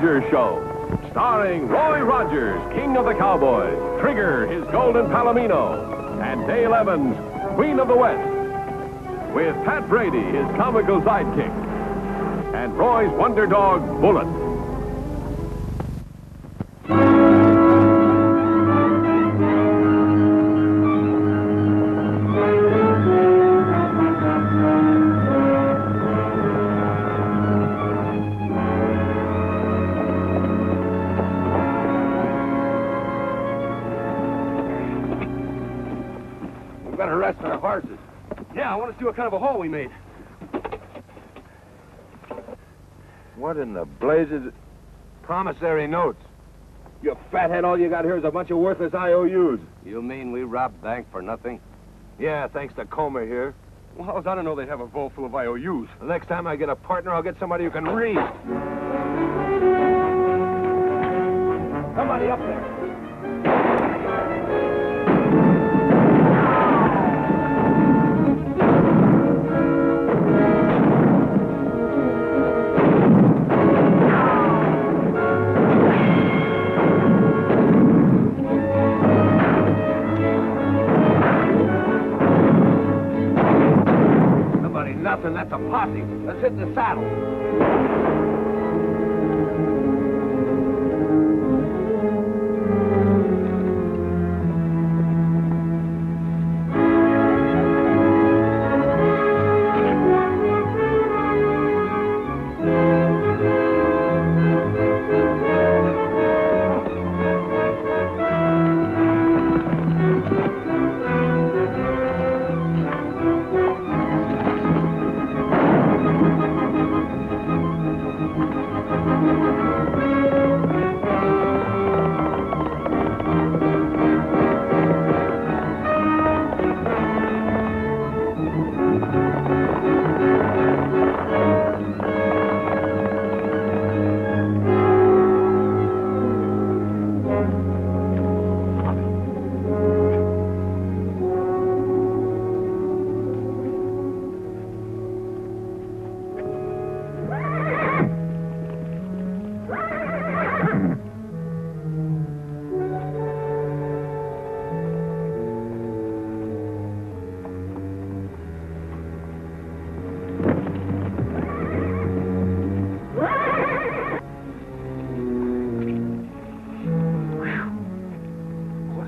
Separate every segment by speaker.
Speaker 1: Rogers Show. Starring Roy Rogers, King of the Cowboys, Trigger, his golden palomino, and Dale Evans, Queen of the West. With Pat Brady, his comical sidekick, and Roy's wonder dog, Bullet.
Speaker 2: We better rest our horses. Yeah, I want to see what kind of a haul we made.
Speaker 3: What in the blazes? Promissory notes.
Speaker 2: You fathead, all you got here is a bunch of worthless IOUs.
Speaker 3: You mean we robbed bank for nothing? Yeah, thanks to Comer here.
Speaker 2: Well, how's I don't know they have a vault full of IOUs?
Speaker 3: The next time I get a partner, I'll get somebody who can read.
Speaker 2: Somebody up there.
Speaker 3: Nothing, that's a posse. Let's hit the saddle.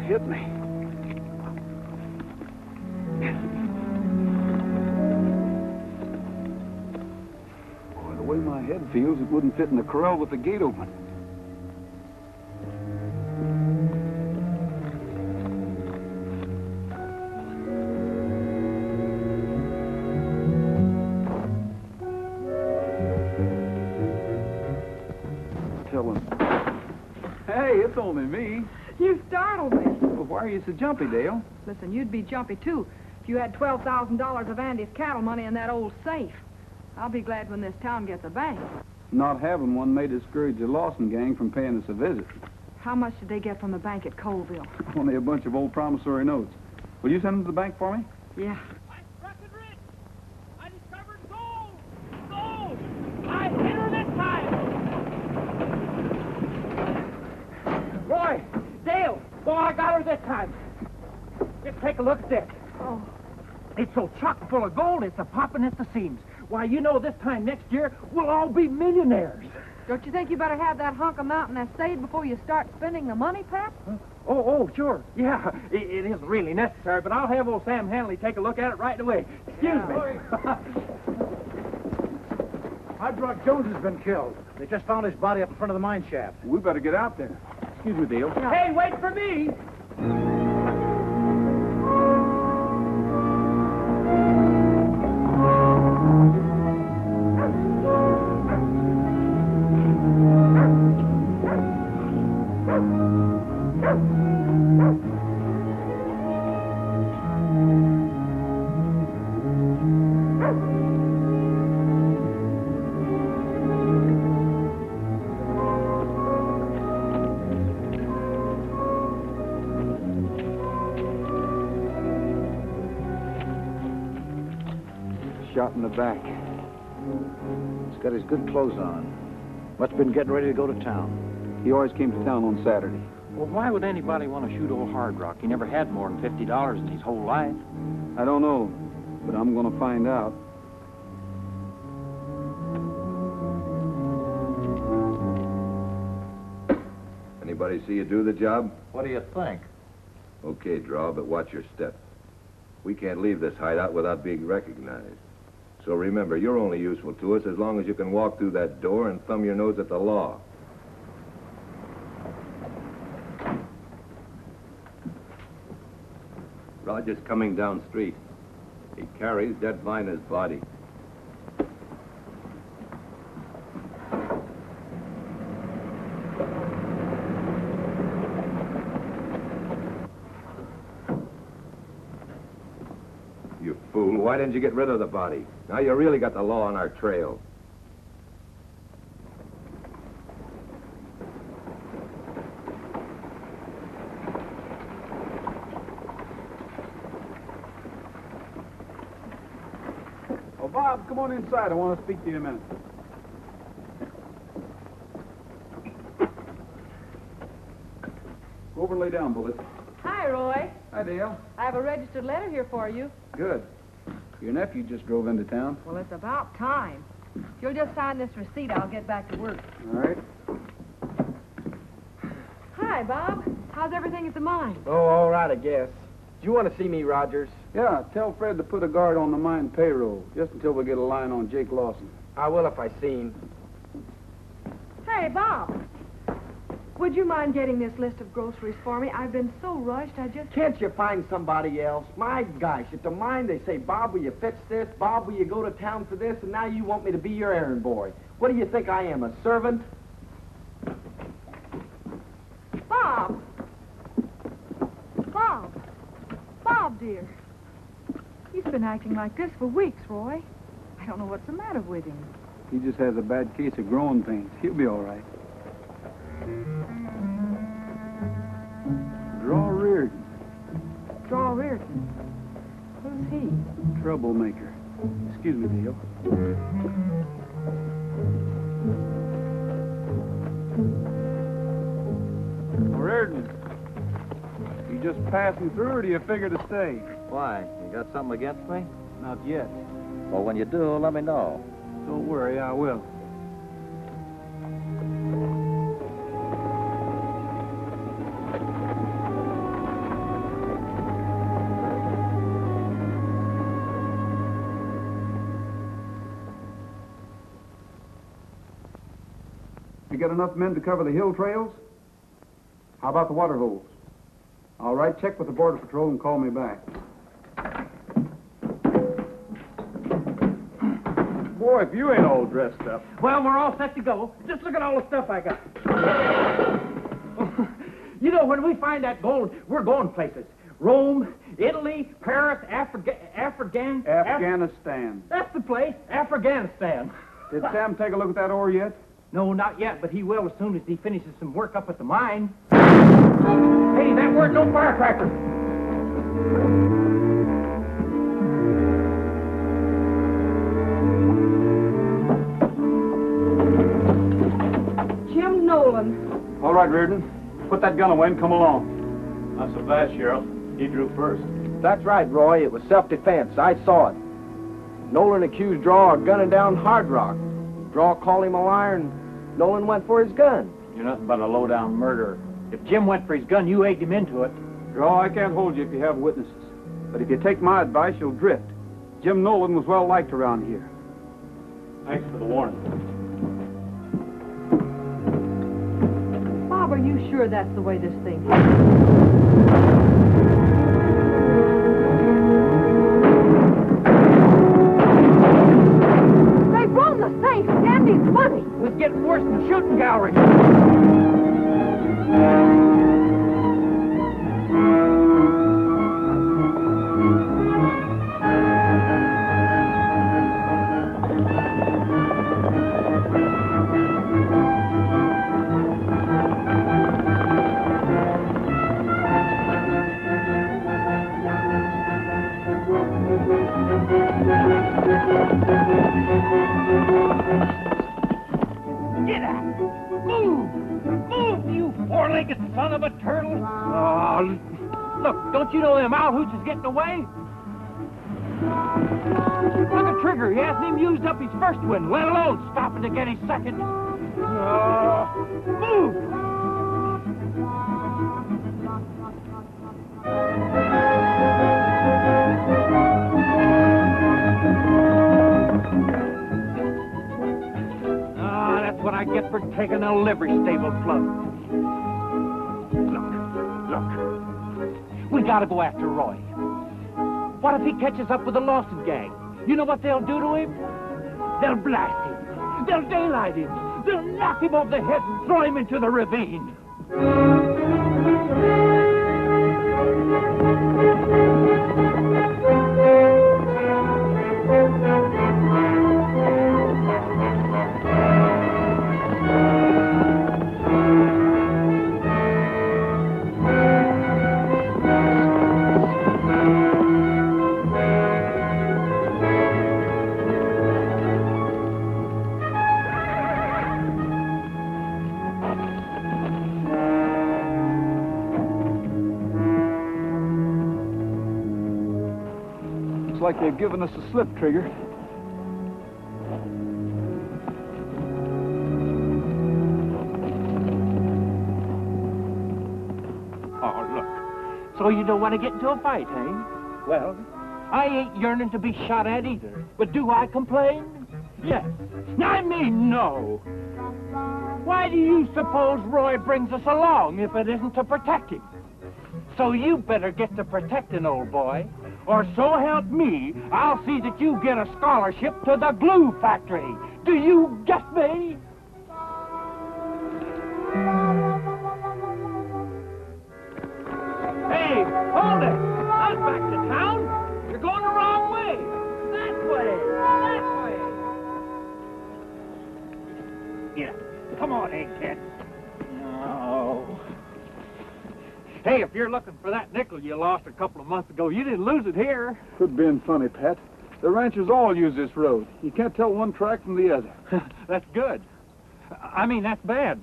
Speaker 2: Hit me. Boy, the way my head feels, it wouldn't fit in the corral with the gate open. Tell him. Hey, it's only me.
Speaker 4: You startled me.
Speaker 2: Well, why are you so jumpy, Dale?
Speaker 4: Listen, you'd be jumpy, too, if you had $12,000 of Andy's cattle money in that old safe. I'll be glad when this town gets a bank.
Speaker 2: Not having one may discourage the Lawson gang from paying us a visit.
Speaker 4: How much did they get from the bank at Colville?
Speaker 2: Only a bunch of old promissory notes. Will you send them to the bank for me?
Speaker 4: Yeah.
Speaker 5: Breckenridge! I discovered gold! Gold! I hit her this time! Roy! Dale! Boy, I got her this time! Just take a look at this.
Speaker 4: Oh.
Speaker 5: It's so chock full of gold, it's a-popping at the seams. Why, you know this time next year, we'll all be millionaires.
Speaker 4: Don't you think you better have that hunk of mountain essayed before you start spending the money, Pat?
Speaker 5: Oh, sure. Yeah, it isn't really necessary, but I'll have old Sam Hanley take a look at it right away. Excuse me.
Speaker 6: Hydrock Jones has been killed. They just found his body up in front of the mine shaft.
Speaker 2: We better get out there. Excuse me, Dale.
Speaker 5: Hey, wait for me!
Speaker 6: Shot in the back. He's got his good clothes on. Must have been getting ready to go to town.
Speaker 2: He always came to town on Saturday.
Speaker 5: Well, why would anybody want to shoot old Hard Rock? He never had more than $50 in his whole life.
Speaker 2: I don't know, but I'm going to find out.
Speaker 3: Anybody see you do the job?
Speaker 6: What do you think?
Speaker 3: Okay, Draw, but watch your step. We can't leave this hideout without being recognized. So remember, you're only useful to us as long as you can walk through that door and thumb your nose at the law. Roger's coming down street. He carries dead Viner's body. You fool, why didn't you get rid of the body? Now you really got the law on our trail.
Speaker 2: Oh, Bob, come on inside. I want to speak to you a minute. Go over and lay down, Bullet.
Speaker 4: Hi, Roy.
Speaker 2: Hi, Dale.
Speaker 4: I have a registered letter here for you.
Speaker 2: Good. Your nephew just drove into town.
Speaker 4: Well, it's about time. If you'll just sign this receipt, I'll get back to work.
Speaker 2: All right.
Speaker 4: Hi, Bob. How's everything at the mine?
Speaker 7: Oh, all right, I guess. Do you want to see me, Rogers?
Speaker 2: Yeah, tell Fred to put a guard on the mine payroll, just until we get a line on Jake Lawson.
Speaker 7: I will if I see him.
Speaker 4: Hey, Bob. Would you mind getting this list of groceries for me? I've been so rushed, I just...
Speaker 7: Can't you find somebody else? My gosh, at the mine they say, Bob, will you fix this? Bob, will you go to town for this? And now you want me to be your errand boy. What do you think I am, a servant?
Speaker 4: Bob! Bob! Bob, dear. He's been acting like this for weeks, Roy. I don't know what's the matter with him.
Speaker 2: He just has a bad case of growing pains. He'll be all right. Draw Reardon.
Speaker 4: Draw Reardon. Who's he?
Speaker 2: Troublemaker. Excuse me, Dale. Reardon. You just passing through, or do you figure to stay?
Speaker 6: Why? You got something against me?
Speaker 2: Not yet.
Speaker 6: Well, when you do, let me know.
Speaker 2: Don't worry, I will. You got enough men to cover the hill trails? How about the water holes? All right, check with the Border Patrol and call me back. Boy, if you ain't all dressed up.
Speaker 5: Well, we're all set to go. Just look at all the stuff I got. You know, when we find that gold, we're going places. Rome, Italy, Paris,
Speaker 2: Afghanistan.
Speaker 5: That's the place, Afghanistan.
Speaker 2: Did Sam take a look at that ore yet?
Speaker 5: No, not yet, but he will as soon as he finishes some work up at the mine. Hey, that weren't no firecracker.
Speaker 4: Jim Nolan.
Speaker 2: All right, Reardon. Put that gun away and come along. Not so fast, Sheriff. He drew first.
Speaker 7: That's right, Roy. It was self-defense. I saw it. Nolan accused Draw of gunning down Hard Rock. Draw called him a liar, and Nolan went for his gun.
Speaker 5: You're nothing but a low-down murderer. If Jim went for his gun, you egged him into it.
Speaker 2: Draw, I can't hold you if you have witnesses. But if you take my advice, you'll drift. Jim Nolan was well liked around here. Thanks for the warning.
Speaker 4: Bob, are you sure that's the way this thing They've blown the safe! Andy's money!
Speaker 5: It was getting worse than shooting gallery. Move! Move, you four-legged son of a turtle! Oh, look, don't you know them owl-hoots is getting away? Look at Trigger. He hasn't even used up his first wind, let alone stopping to get his second. Move! That's what I get for taking a livery stable plug. Look. We gotta go after Roy. What if he catches up with the Lawson gang? You know what they'll do to him? They'll blast him. They'll daylight him. They'll knock him over the head and throw him into the ravine.
Speaker 2: Like they've given us a slip, Trigger.
Speaker 5: Oh, look. So you don't want to get into a fight, eh? Well, I ain't yearning to be shot at either. But do I complain? Yes. I mean, no. Why do you suppose Roy brings us along if it isn't to protect him? So you better get to protecting, old boy. Or so help me, I'll see that you get a scholarship to the glue factory. Do you get me? Hey, hold it! Not back to town. You're going the wrong way. That way. That way. Yeah. Come on, egghead. No. Hey, if you're looking for that nickel you lost a couple of months ago, you didn't lose it here.
Speaker 2: Quit being funny, Pat. The ranchers all use this road. You can't tell one track from the other.
Speaker 5: That's good. I mean, that's bad.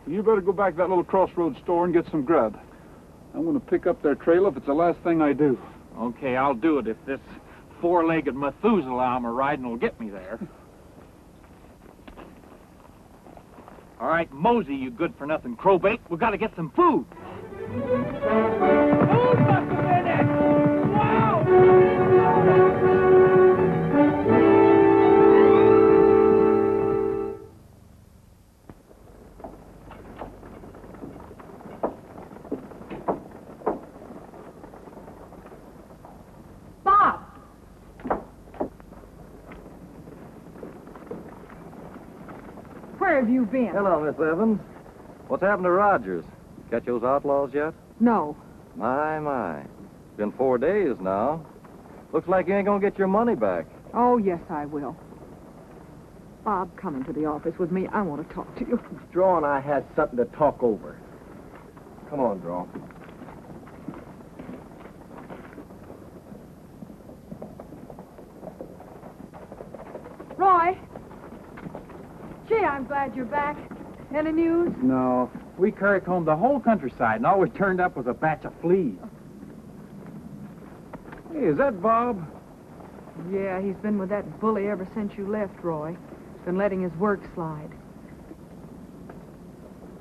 Speaker 2: You better go back to that little crossroads store and get some grub. I'm going to pick up their trail if it's the last thing I do.
Speaker 5: Okay, I'll do it if this four-legged Methuselah I'm a-riding will get me there. All right, mosey, you good-for-nothing crowbait. We've got to get some food. Who must have been it? Wow!
Speaker 4: Bob! Where have you been?
Speaker 8: Hello, Miss Evans. What's happened to Rogers? Catch those outlaws yet?
Speaker 4: No.
Speaker 8: My. It's been 4 days now. Looks like you ain't gonna get your money back.
Speaker 4: Oh, yes, I will. Bob, come into the office with me. I want to talk to you.
Speaker 7: Draw and I had something to talk over. Come on, Draw.
Speaker 4: Roy! Gee, I'm glad you're back. Any news?
Speaker 5: No. We curry-combed the whole countryside, and all we turned up was a batch of fleas.
Speaker 2: Hey, is that Bob?
Speaker 4: Yeah, he's been with that bully ever since you left, Roy. Been letting his work slide.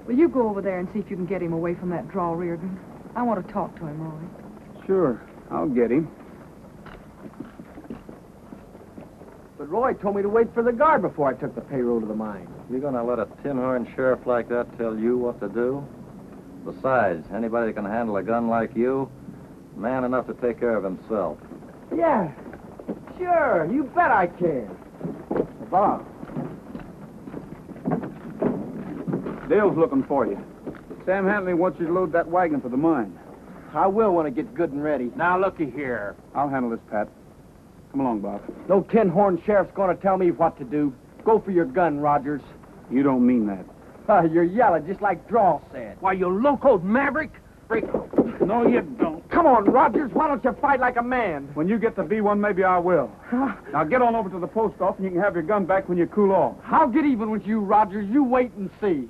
Speaker 4: Will you go over there and see if you can get him away from that draw, Reardon? I want to talk to him, Roy.
Speaker 2: Sure, I'll get him.
Speaker 7: But Roy told me to wait for the guard before I took the payroll to the mine.
Speaker 8: You gonna let a tin-horn sheriff like that tell you what to do? Besides, anybody that can handle a gun like you, man enough to take care of himself.
Speaker 7: Yeah, sure. You bet I can.
Speaker 2: Bob. Dale's looking for you. Sam Hanley wants you to load that wagon for the mine.
Speaker 7: I will when I get good and ready.
Speaker 5: Now, looky here.
Speaker 2: I'll handle this, Pat. Come along, Bob.
Speaker 7: No tin-horn sheriff's gonna tell me what to do. Go for your gun, Rogers.
Speaker 2: You don't mean that.
Speaker 7: You're yelling just like Draw said.
Speaker 5: Why, you locoed maverick?
Speaker 2: No, you don't.
Speaker 7: Come on, Rogers. Why don't you fight like a man?
Speaker 2: When you get the B1, maybe I will. Now get on over to the post office and you can have your gun back when you cool off.
Speaker 7: I'll get even with you, Rogers. You wait and see.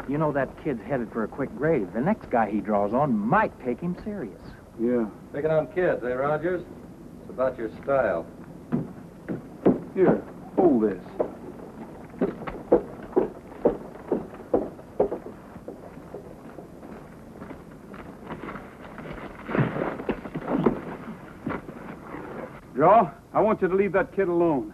Speaker 5: You know that kid's headed for a quick grave. The next guy he draws on might take him serious.
Speaker 2: Yeah.
Speaker 8: Picking on kids, eh, Rogers? It's about your style.
Speaker 2: Here, hold this. Draw, I want you to leave that kid alone.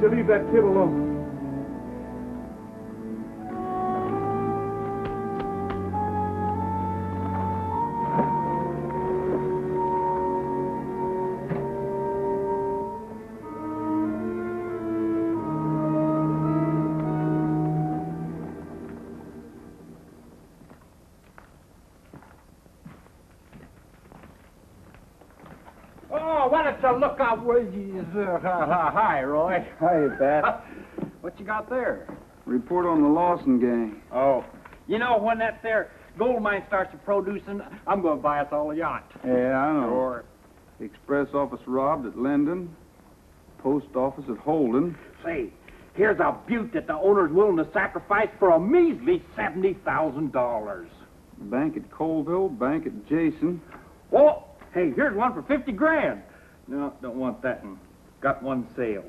Speaker 2: You leave that kid alone.
Speaker 5: Oh, why don't you look out where you... hi, Roy.
Speaker 2: Hi, Pat. What you got there? Report on the Lawson gang.
Speaker 5: Oh, you know, when that there gold mine starts producing, I'm going to buy us all a yacht.
Speaker 2: Yeah, I know.
Speaker 5: Or,
Speaker 2: Express office robbed at Linden. Post office at Holden.
Speaker 5: say, here's a butte that the owner's willing to sacrifice for a measly $70,000.
Speaker 2: Bank at Colville. Bank at Jason.
Speaker 5: Oh, hey, here's one for 50 grand. No, don't want that one. Got one sale.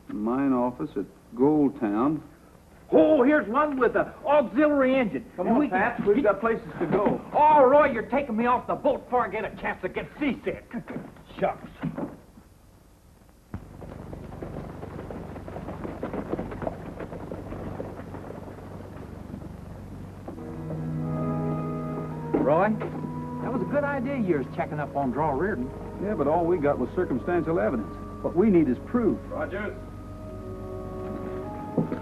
Speaker 2: Mine office at Goldtown.
Speaker 5: Oh, here's one with an auxiliary engine.
Speaker 2: Come on, Pat. We've got places to go.
Speaker 5: Oh, Roy, you're taking me off the boat before I get a chance to get seasick. Shucks. Roy, that was a good idea of yours checking up on Draw Reardon.
Speaker 2: Yeah, but all we got was circumstantial evidence. What we need is proof.
Speaker 3: Rogers?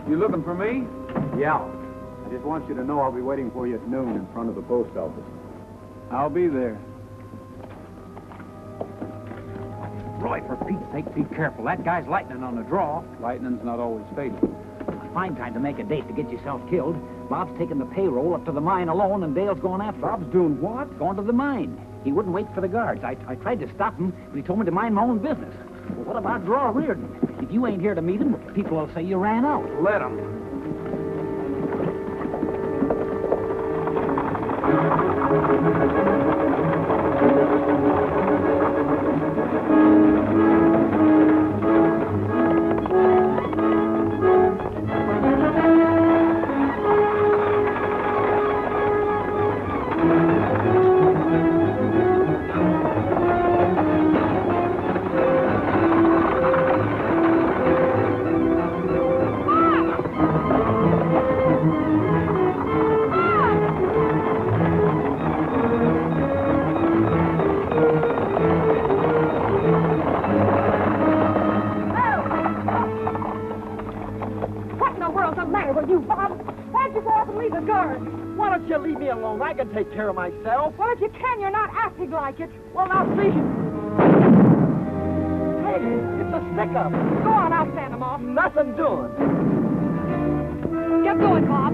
Speaker 2: You looking for me?
Speaker 9: Yeah. I just want you to know I'll be waiting for you at noon in front of the post office.
Speaker 2: I'll be there.
Speaker 5: Roy, for Pete's sake, be careful. That guy's lightning on the draw.
Speaker 2: Lightning's not always fatal.
Speaker 10: A fine time to make a date to get yourself killed. Bob's taking the payroll up to the mine alone, and Dale's going after him.
Speaker 2: Bob's doing what?
Speaker 10: Going to the mine. He wouldn't wait for the guards. I tried to stop him, but he told me to mind my own business. Well, what about Draw Reardon? If you ain't here to meet him, people will say you ran out.
Speaker 2: Let him.
Speaker 5: I can take care of myself.
Speaker 4: Well, if you can, you're not acting like it.
Speaker 5: Well, now, see. Hey, it's a stick-up.
Speaker 4: Go on, I'll stand them off.
Speaker 5: Nothing doing.
Speaker 4: Get going, Bob.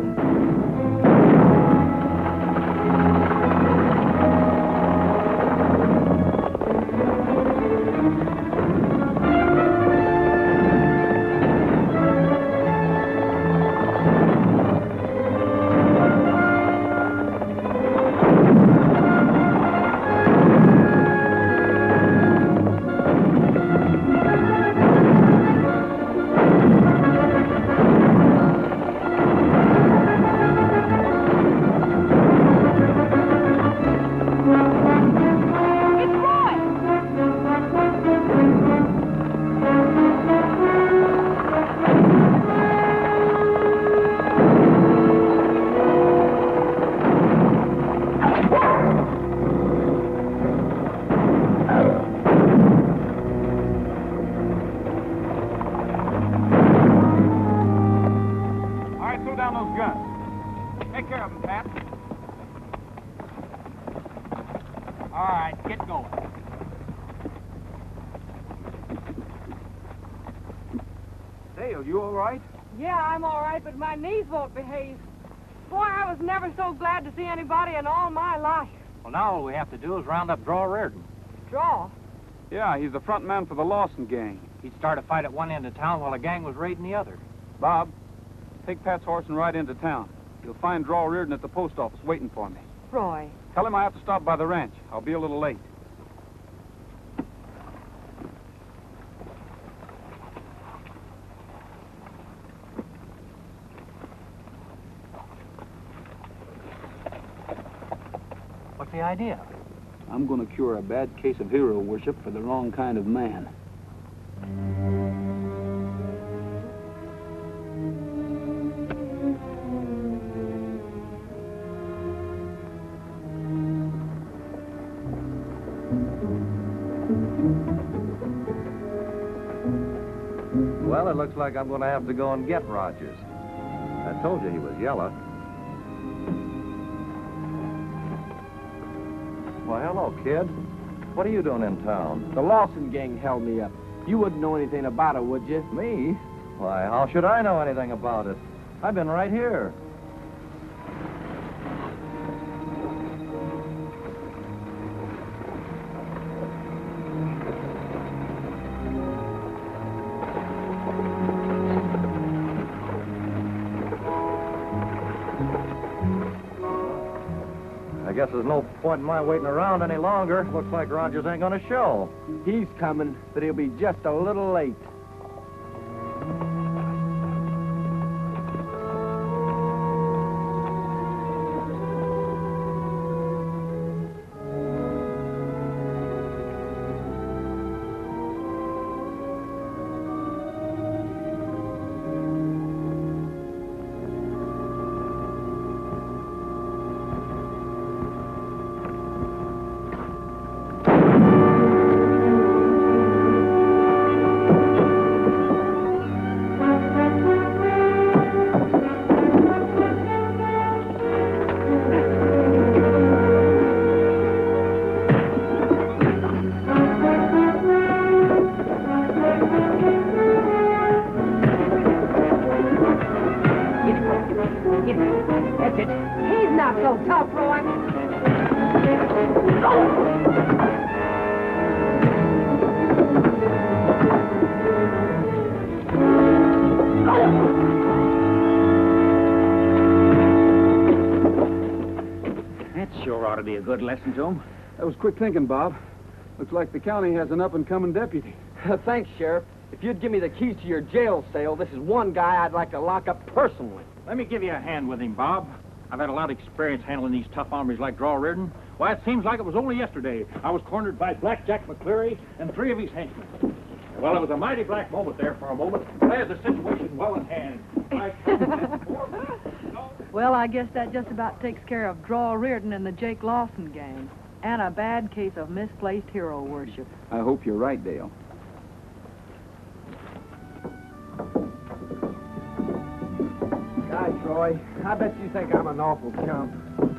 Speaker 2: Dale, you all right?
Speaker 4: Yeah, I'm all right, but my knees won't behave. Boy, I was never so glad to see anybody in all my life.
Speaker 5: Well, now all we have to do is round up Draw Reardon.
Speaker 4: Draw?
Speaker 2: Yeah, he's the front man for the Lawson gang.
Speaker 5: He'd start a fight at one end of town while the gang was raiding the other.
Speaker 2: Bob, take Pat's horse and ride into town. You'll find Draw Reardon at the post office waiting for me.
Speaker 4: Roy.
Speaker 2: Tell him I have to stop by the ranch. I'll be a little late.
Speaker 5: What's the idea?
Speaker 2: I'm going to cure a bad case of hero worship for the wrong kind of man.
Speaker 8: Well, it looks like I'm going to have to go and get Rogers. I told you he was yellow. Well, hello, kid. What are you doing in town?
Speaker 7: The Lawson gang held me up. You wouldn't know anything about it, would you?
Speaker 8: Me? Why, how should I know anything about it? I've been right here. I guess there's no point in my waiting around any longer. Looks like Rogers ain't gonna show.
Speaker 7: He's coming, but he'll be just a little late.
Speaker 10: Good lesson to him.
Speaker 2: That was quick thinking, Bob. Looks like the county has an up-and-coming deputy.
Speaker 7: Thanks, Sheriff. If you'd give me the keys to your jail cell, this is one guy I'd like to lock up personally.
Speaker 5: Let me give you a hand with him, Bob. I've had a lot of experience handling these tough hombres like Draw Reardon. Why, it seems like it was only yesterday I was cornered by Black Jack McCleary and 3 of his henchmen. Well, it was a mighty black moment there for a moment. I had the situation well in hand.
Speaker 4: Well, I guess that just about takes care of Draw Reardon and the Jake Lawson gang. And a bad case of misplaced hero worship.
Speaker 2: I hope you're right, Dale.
Speaker 7: Gosh, Roy, I bet you think I'm an awful chump.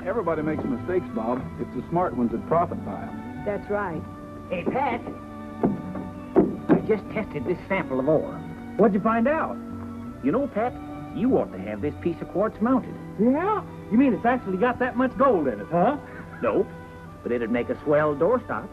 Speaker 2: Everybody makes mistakes, Bob. It's the smart ones that profit by them.
Speaker 4: That's right.
Speaker 10: Hey, Pat. I just tested this sample of ore. What'd you find out? You know, Pat, you ought to have this piece of quartz mounted.
Speaker 5: Yeah? You mean it's actually got that much gold in it, huh?
Speaker 10: Nope. But it'd make a swell doorstop.